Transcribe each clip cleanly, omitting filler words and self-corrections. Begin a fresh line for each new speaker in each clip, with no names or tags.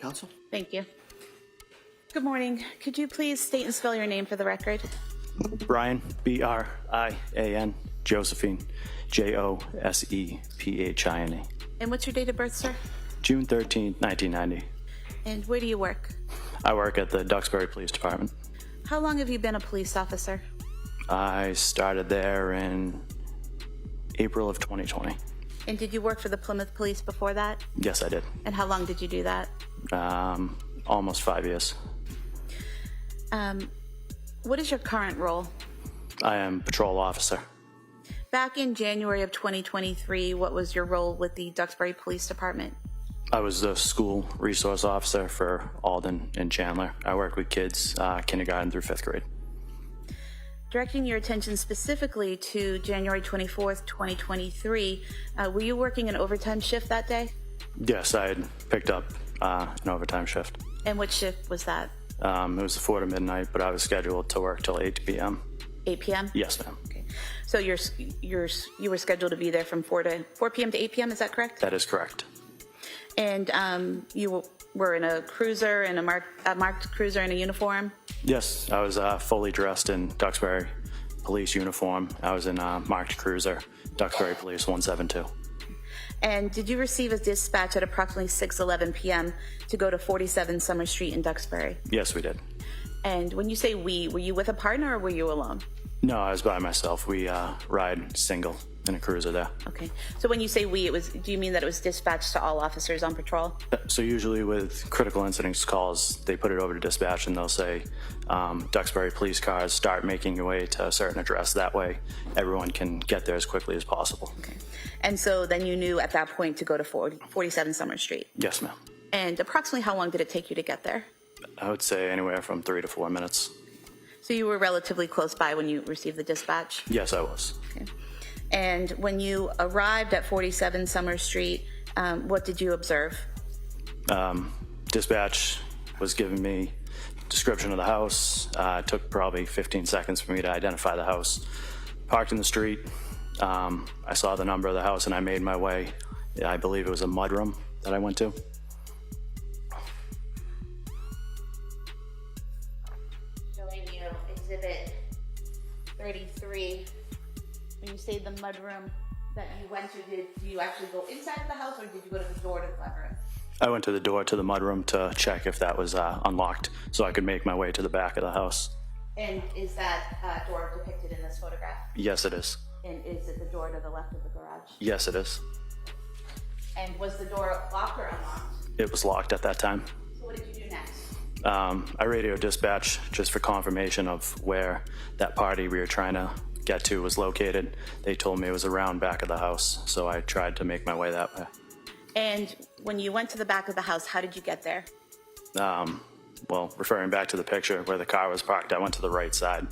Counsel?
Thank you. Good morning. Could you please state and spell your name for the record?
Brian, B-R-I-A-N, Josephine, J-O-S-E-P-H-I-N-E.
And what's your date of birth, sir?
June 13, 1990.
And where do you work?
I work at the Duxbury Police Department.
How long have you been a police officer?
I started there in April of 2020.
And did you work for the Plymouth Police before that?
Yes, I did.
And how long did you do that?
Almost 5 years.
What is your current role?
I am patrol officer.
Back in January of 2023, what was your role with the Duxbury Police Department?
I was the school resource officer for Alden and Chandler. I worked with kids kindergarten through 5th grade.
Directing your attention specifically to January 24th, 2023, were you working an overtime shift that day?
Yes, I had picked up an overtime shift.
And what shift was that?
It was 4 to midnight, but I was scheduled to work till 8 p.m.
8 p.m.?
Yes, ma'am.
Okay. So you were scheduled to be there from 4 p.m. to 8 p.m., is that correct?
That is correct.
And you were in a cruiser, in a marked cruiser in a uniform?
Yes, I was fully dressed in Duxbury Police uniform. I was in a marked cruiser, Duxbury Police 172.
And did you receive a dispatch at approximately 6:11 p.m. to go to 47 Summer Street in Duxbury?
Yes, we did.
And when you say we, were you with a partner or were you alone?
No, I was by myself. We ride single in a cruiser there.
Okay. So when you say we, do you mean that it was dispatched to all officers on patrol?
So usually with critical incidents calls, they put it over to dispatch and they'll say, Duxbury police cars, start making your way to a certain address. That way everyone can get there as quickly as possible.
Okay. And so then you knew at that point to go to 47 Summer Street?
Yes, ma'am.
And approximately how long did it take you to get there?
I would say anywhere from 3 to 4 minutes.
So you were relatively close by when you received the dispatch?
Yes, I was.
Okay. And when you arrived at 47 Summer Street, what did you observe?
Dispatch was giving me description of the house. It took probably 15 seconds for me to identify the house. Parked in the street. I saw the number of the house and I made my way. I believe it was a mudroom that I went to.
Showing you Exhibit 33. When you say the mudroom that you went to, did you actually go inside the house or did you go to the door to the mudroom?
I went to the door to the mudroom to check if that was unlocked so I could make my way to the back of the house.
And is that door depicted in this photograph?
Yes, it is.
And is it the door to the left of the garage?
Yes, it is.
And was the door locked or unlocked?
It was locked at that time.
So what did you do next?
I radioed dispatch just for confirmation of where that party we were trying to get to was located. They told me it was around back of the house, so I tried to make my way that way.
And when you went to the back of the house, how did you get there?
Well, referring back to the picture where the car was parked, I went to the right side,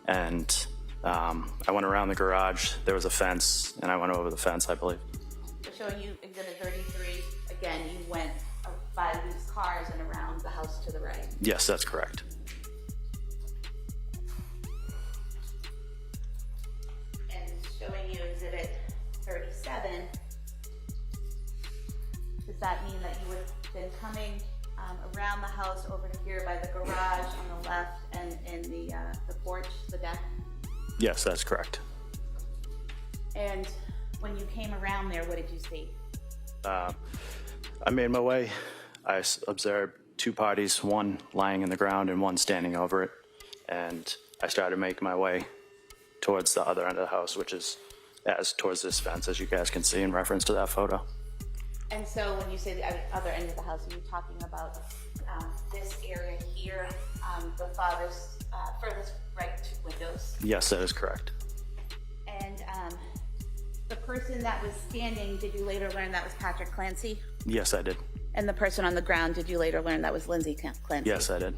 and I went around the garage. There was a fence, and I went over the fence, I believe.
So showing you Exhibit 33, again, you went by these cars and around the house to the right.
Yes, that's correct.
And showing you Exhibit 37, does that mean that you would have been coming around the house over here by the garage on the left and in the porch, the deck?
Yes, that's correct.
And when you came around there, what did you see?
I made my way. I observed two parties, one lying in the ground and one standing over it. And I started making my way towards the other end of the house, which is towards this fence, as you guys can see in reference to that photo.
And so when you say the other end of the house, are you talking about this area here, the furthest right two windows?
Yes, that is correct.
And the person that was standing, did you later learn that was Patrick Clancy?
Yes, I did.
And the person on the ground, did you later learn that was Lindsay Clancy?
Yes, I did.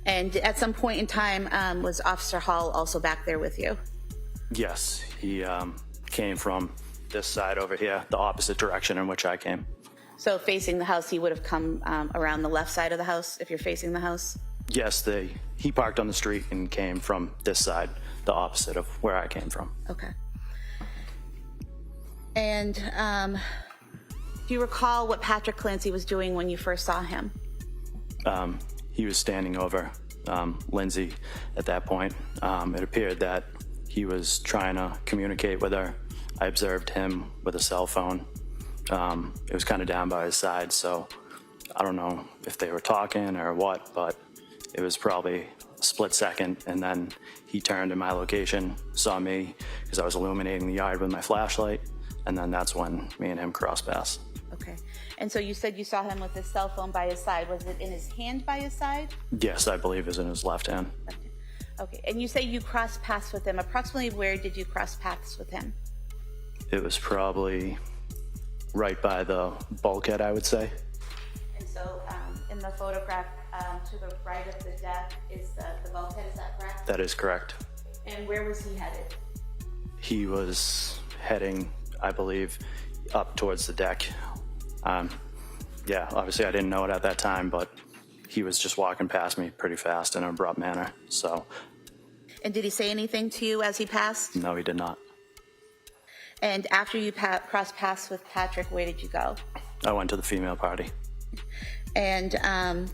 And at some point in time, was Officer Hall also back there with you?
Yes, he came from this side over here, the opposite direction in which I came.
So facing the house, he would have come around the left side of the house if you're facing the house?
Yes, he parked on the street and came from this side, the opposite of where I came from.
Okay. And Do you recall what Patrick Clancy was doing when you first saw him?
He was standing over Lindsay at that point. It appeared that he was trying to communicate with her. I observed him with a cell phone. It was kind of down by his side, so I don't know if they were talking or what, but it was probably a split second, and then he turned in my location, saw me because I was illuminating the yard with my flashlight, and then that's when me and him crossed paths.
Okay. And so you said you saw him with his cell phone by his side. Was it in his hand by his side?
Yes, I believe it was in his left hand.
Okay. And you say you crossed paths with him. Approximately where did you cross paths with him?
It was probably right by the bulkhead, I would say.
And so in the photograph to the right of the deck is the bulkhead, is that correct?
That is correct.
And where was he headed?
He was heading, I believe, up towards the deck. Yeah, obviously I didn't know it at that time, but he was just walking past me pretty fast in an abrupt manner, so.
And did he say anything to you as he passed?
No, he did not.
And after you crossed paths with Patrick, where did you go?
I went to the female party.
And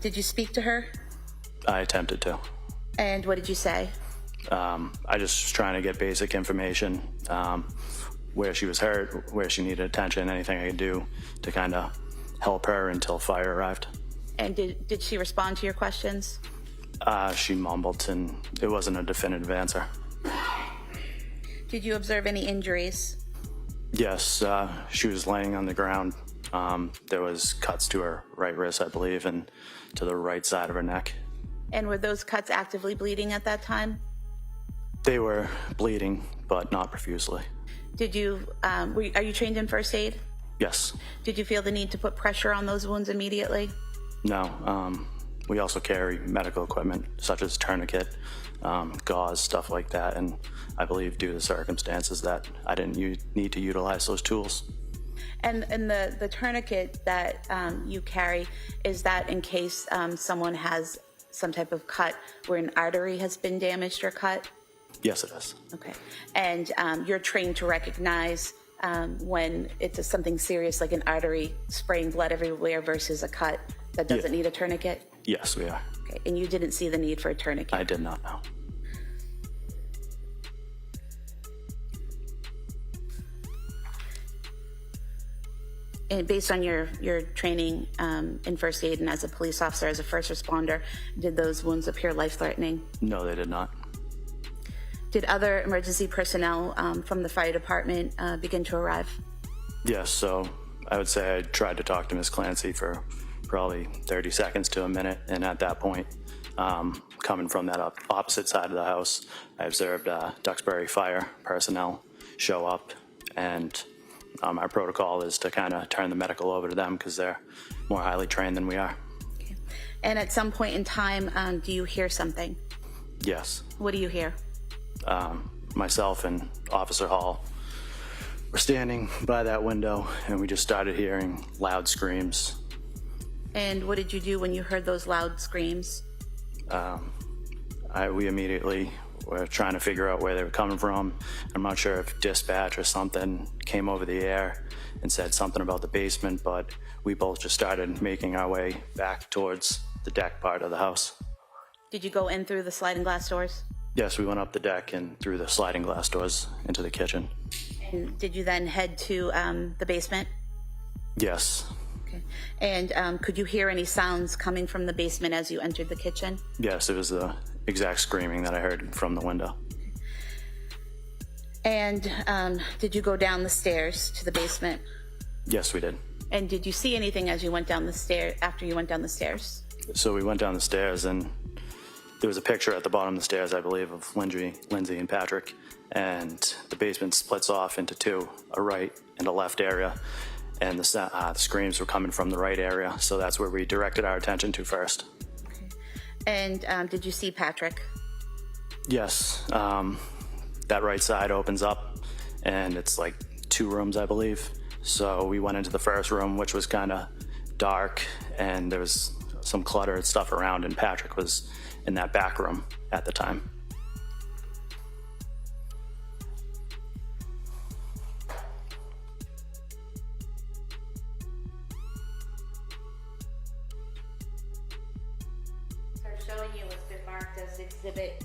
did you speak to her?
I attempted to.
And what did you say?
I just was trying to get basic information, where she was hurt, where she needed attention, anything I could do to kind of help her until fire arrived.
And did she respond to your questions?
She mumbled, and it wasn't a definitive answer.
Did you observe any injuries?
Yes, she was laying on the ground. There was cuts to her right wrist, I believe, and to the right side of her neck.
And were those cuts actively bleeding at that time?
They were bleeding, but not profusely.
Did you, are you trained in first aid?
Yes.
Did you feel the need to put pressure on those wounds immediately?
No. We also carry medical equipment such as tourniquet, gauze, stuff like that, and I believe due to the circumstances that I didn't need to utilize those tools.
And the tourniquet that you carry, is that in case someone has some type of cut where an artery has been damaged or cut?
Yes, it is.
Okay. And you're trained to recognize when it's something serious like an artery spraying blood everywhere versus a cut that doesn't need a tourniquet?
Yes, we are.
Okay. And you didn't see the need for a tourniquet?
I did not know.
And based on your training in first aid and as a police officer, as a first responder, did those wounds appear life-threatening?
No, they did not.
Did other emergency personnel from the fire department begin to arrive?
Yes, so I would say I tried to talk to Ms. Clancy for probably 30 seconds to a minute, and at that point, coming from that opposite side of the house, I observed Duxbury fire personnel show up, and our protocol is to kind of turn the medical over to them because they're more highly trained than we are.
Okay. And at some point in time, do you hear something?
Yes.
What do you hear?
Myself and Officer Hall were standing by that window, and we just started hearing loud screams.
And what did you do when you heard those loud screams?
We immediately were trying to figure out where they were coming from. I'm not sure if dispatch or something came over the air and said something about the basement, but we both just started making our way back towards the deck part of the house.
Did you go in through the sliding glass doors?
Yes, we went up the deck and through the sliding glass doors into the kitchen.
And did you then head to the basement?
Yes.
Okay. And could you hear any sounds coming from the basement as you entered the kitchen?
Yes, it was the exact screaming that I heard from the window.
And did you go down the stairs to the basement?
Yes, we did.
And did you see anything as you went down the stairs, after you went down the stairs?
So we went down the stairs, and there was a picture at the bottom of the stairs, I believe, of Lindsay and Patrick, and the basement splits off into two, a right and a left area, and the screams were coming from the right area, so that's where we directed our attention to first.
Okay. And did you see Patrick?
Yes. That right side opens up, and it's like 2 rooms, I believe. So we went into the first room, which was kind of dark, and there was some cluttered stuff around, and Patrick was in that back room at the time.
was Exhibit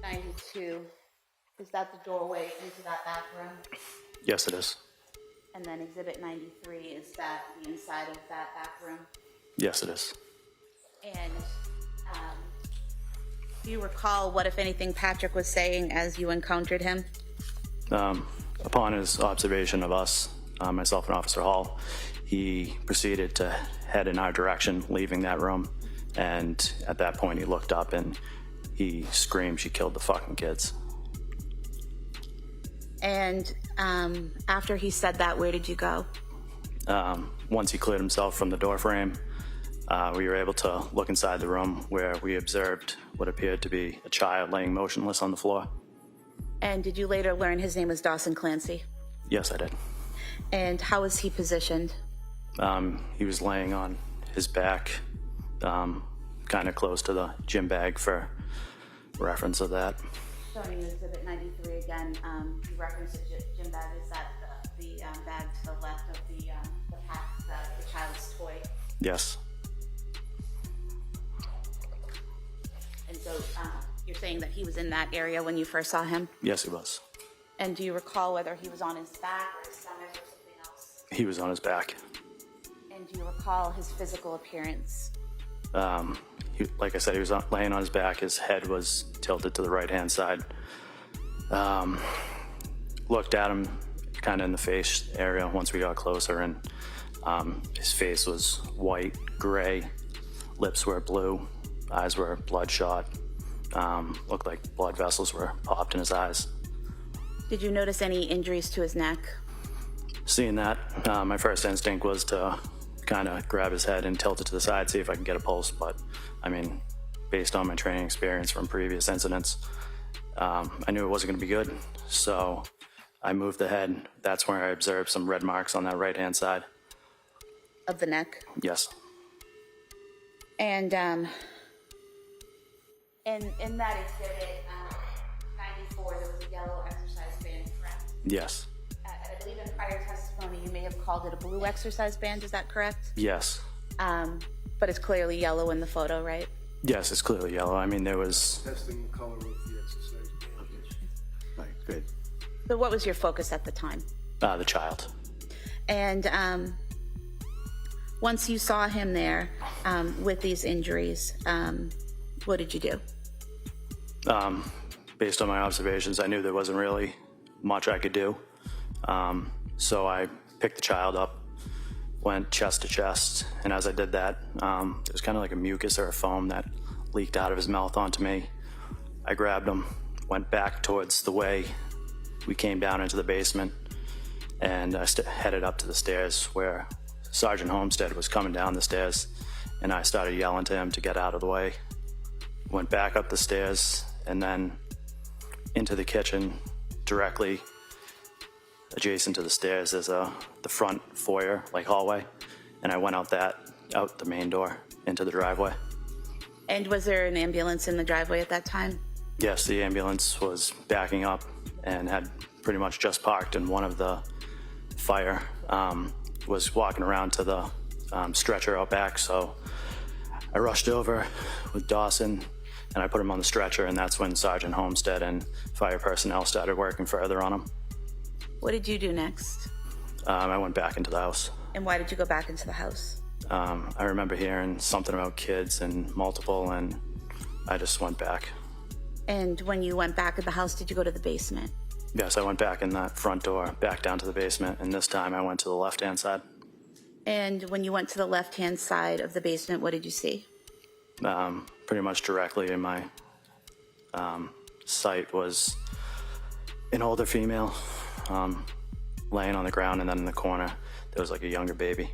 92. Is that the doorway into that bathroom?
Yes, it is.
And then Exhibit 93, is that the inside of that bathroom?
Yes, it is.
And do you recall what, if anything, Patrick was saying as you encountered him?
Upon his observation of us, myself and Officer Hall, he proceeded to head in our direction, leaving that room. And at that point, he looked up and he screamed, "She killed the fucking kids."
And after he said that, where did you go?
Once he cleared himself from the door frame, we were able to look inside the room where we observed what appeared to be a child laying motionless on the floor.
And did you later learn his name was Dawson Clancy?
Yes, I did.
And how was he positioned?
He was laying on his back, kind of close to the gym bag for reference of that.
Showing you Exhibit 93 again, you referenced the gym bag. Is that the bag to the left of the pack, the child's toy?
Yes.
And so you're saying that he was in that area when you first saw him?
Yes, he was.
And do you recall whether he was on his back or his stomach or something else?
He was on his back.
And do you recall his physical appearance?
Like I said, he was laying on his back. His head was tilted to the right-hand side. Looked at him kind of in the face area once we got closer, and his face was white, gray, lips were blue, eyes were bloodshot. Looked like blood vessels were popped in his eyes.
Did you notice any injuries to his neck?
Seeing that, my first instinct was to kind of grab his head and tilt it to the side, see if I can get a pulse. But I mean, based on my training experience from previous incidents, I knew it wasn't going to be good. So I moved the head. That's where I observed some red marks on that right-hand side.
Of the neck?
Yes.
And in that exhibit, 94, there was a yellow exercise band, correct?
Yes.
I believe in prior testimony, you may have called it a blue exercise band. Is that correct?
Yes.
But it's clearly yellow in the photo, right?
Yes, it's clearly yellow. I mean, there was...
Testing the color of the exercise band.
Right, good.
So what was your focus at the time?
The child.
And once you saw him there with these injuries, what did you do?
Based on my observations, I knew there wasn't really much I could do. So I picked the child up, went chest to chest, and as I did that, it was kind of like a mucus or a foam that leaked out of his mouth onto me. I grabbed him, went back towards the way we came down into the basement, and I headed up to the stairs where Sergeant Homestead was coming down the stairs, and I started yelling to him to get out of the way. Went back up the stairs and then into the kitchen, directly adjacent to the stairs. There's the front foyer, like hallway, and I went out the main door into the driveway.
And was there an ambulance in the driveway at that time?
Yes, the ambulance was backing up and had pretty much just parked, and one of the fire was walking around to the stretcher out back. So I rushed over with Dawson and I put him on the stretcher, and that's when Sergeant Homestead and fire personnel started working further on him.
What did you do next?
I went back into the house.
And why did you go back into the house?
I remember hearing something about kids and multiple, and I just went back.
And when you went back in the house, did you go to the basement?
Yes, I went back in that front door, back down to the basement, and this time I went to the left-hand side.
And when you went to the left-hand side of the basement, what did you see?
Pretty much directly in my sight was an older female laying on the ground, and then in the corner there was like a younger baby.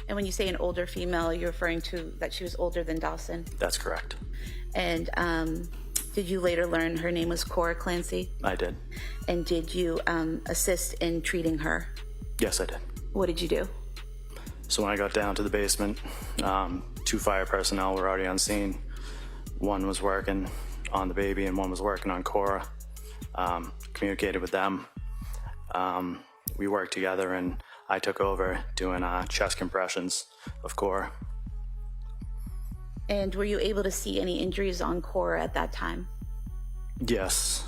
And when you say an older female, you're referring to that she was older than Dawson?
That's correct.
And did you later learn her name was Cora Clancy?
I did.
And did you assist in treating her?
Yes, I did.
What did you do?
So when I got down to the basement, 2 fire personnel were already on scene. One was working on the baby and one was working on Cora. Communicated with them. We worked together, and I took over doing chest compressions of Cora.
And were you able to see any injuries on Cora at that time?
Yes.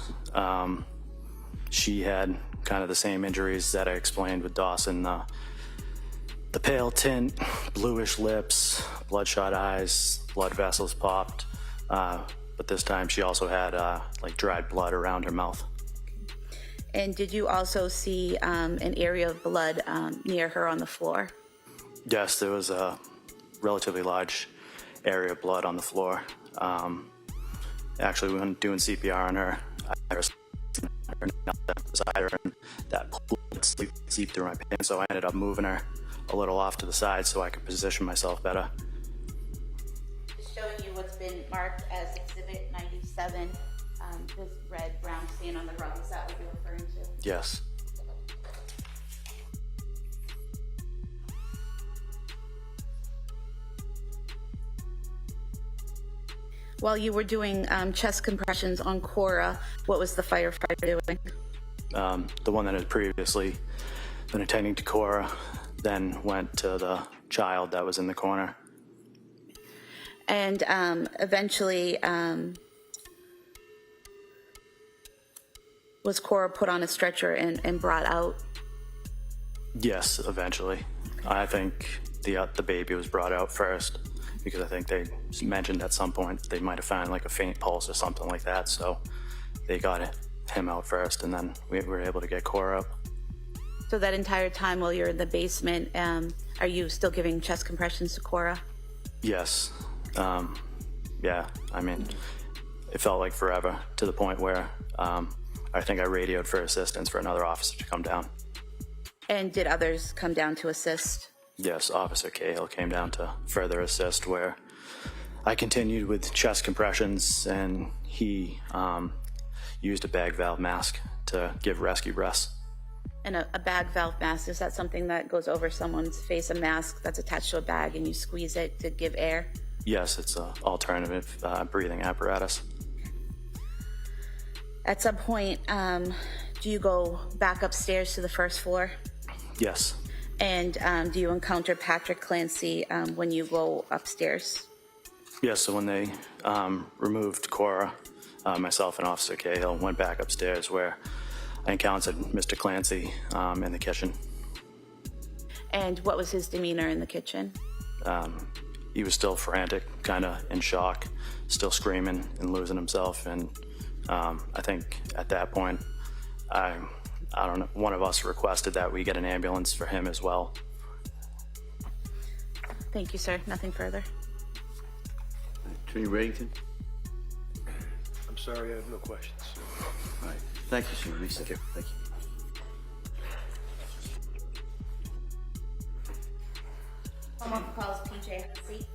She had kind of the same injuries that I explained with Dawson. The pale tint, bluish lips, bloodshot eyes, blood vessels popped. But this time she also had like dried blood around her mouth.
And did you also see an area of blood near her on the floor?
Yes, there was a relatively large area of blood on the floor. Actually, when doing CPR on her, I was beside her, and that fluid seeped through my pants, so I ended up moving her a little off to the side so I could position myself better.
Just showing you what's been marked as Exhibit 97, this red, brown stain on the rug. Is that what you're referring to?
Yes.
While you were doing chest compressions on Cora, what was the firefighter doing?
The one that had previously been attending to Cora then went to the child that was in the corner.
And eventually, was Cora put on a stretcher and brought out?
Yes, eventually. I think the baby was brought out first, because I think they mentioned at some point they might have found like a faint pulse or something like that, so they got him out first, and then we were able to get Cora up.
So that entire time while you're in the basement, are you still giving chest compressions to Cora?
Yes. Yeah, I mean, it felt like forever, to the point where I think I radioed for assistance for another officer to come down.
And did others come down to assist?
Yes, Officer Cahill came down to further assist, where I continued with chest compressions, and he used a bag valve mask to give rescue breaths.
And a bag valve mask, is that something that goes over someone's face, a mask that's attached to a bag and you squeeze it to give air?
Yes, it's an alternative breathing apparatus.
At some point, do you go back upstairs to the first floor?
Yes.
And do you encounter Patrick Clancy when you go upstairs?
Yes, so when they removed Cora, myself and Officer Cahill went back upstairs, where I encountered Mr. Clancy in the kitchen.
And what was his demeanor in the kitchen?
He was still frantic, kind of in shock, still screaming and losing himself. And I think at that point, I don't know, one of us requested that we get an ambulance for him as well.
Thank you, sir. Nothing further.
Attorney Reddington?
I'm sorry, I have no questions.
All right. Thank you, sir. Thank you. Thank you.
Someone calls PJ. Seat.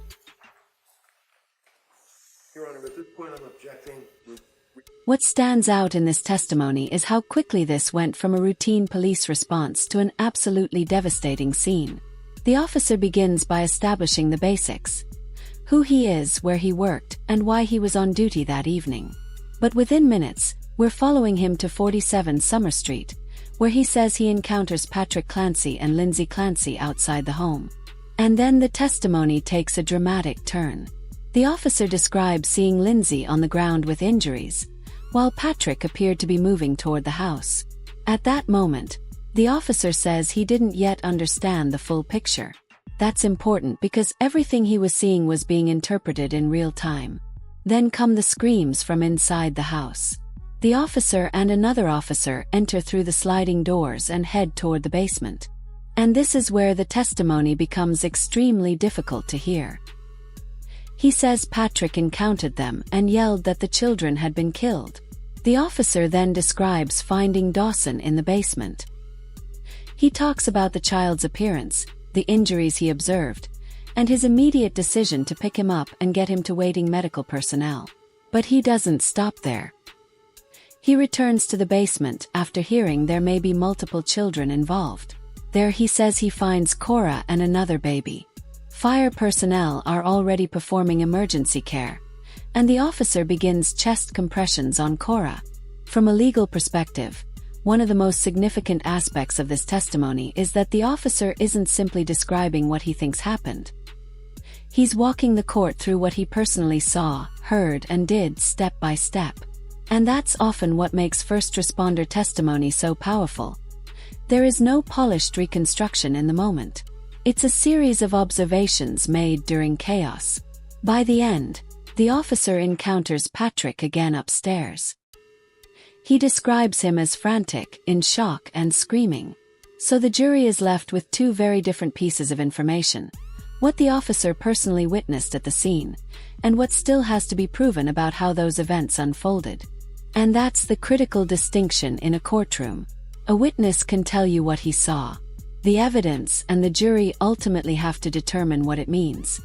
Your Honor, at this point I'm objecting.
What stands out in this testimony is how quickly this went from a routine police response to an absolutely devastating scene. The officer begins by establishing the basics: who he is, where he worked, and why he was on duty that evening. But within minutes, we're following him to 47 Summer Street, where he says he encounters Patrick Clancy and Lindsay Clancy outside the home. And then the testimony takes a dramatic turn. The officer describes seeing Lindsay on the ground with injuries, while Patrick appeared to be moving toward the house. At that moment, the officer says he didn't yet understand the full picture. That's important because everything he was seeing was being interpreted in real time. Then come the screams from inside the house. The officer and another officer enter through the sliding doors and head toward the basement. And this is where the testimony becomes extremely difficult to hear. He says Patrick encountered them and yelled that the children had been killed. The officer then describes finding Dawson in the basement. He talks about the child's appearance, the injuries he observed, and his immediate decision to pick him up and get him to waiting medical personnel. But he doesn't stop there. He returns to the basement after hearing there may be multiple children involved. There he says he finds Cora and another baby. Fire personnel are already performing emergency care, and the officer begins chest compressions on Cora. From a legal perspective, one of the most significant aspects of this testimony is that the officer isn't simply describing what he thinks happened. He's walking the court through what he personally saw, heard, and did step by step. And that's often what makes first responder testimony so powerful. There is no polished reconstruction in the moment. It's a series of observations made during chaos. By the end, the officer encounters Patrick again upstairs. He describes him as frantic, in shock, and screaming. So the jury is left with two very different pieces of information: what the officer personally witnessed at the scene, and what still has to be proven about how those events unfolded. And that's the critical distinction in a courtroom. A witness can tell you what he saw. The evidence and the jury ultimately have to determine what it means.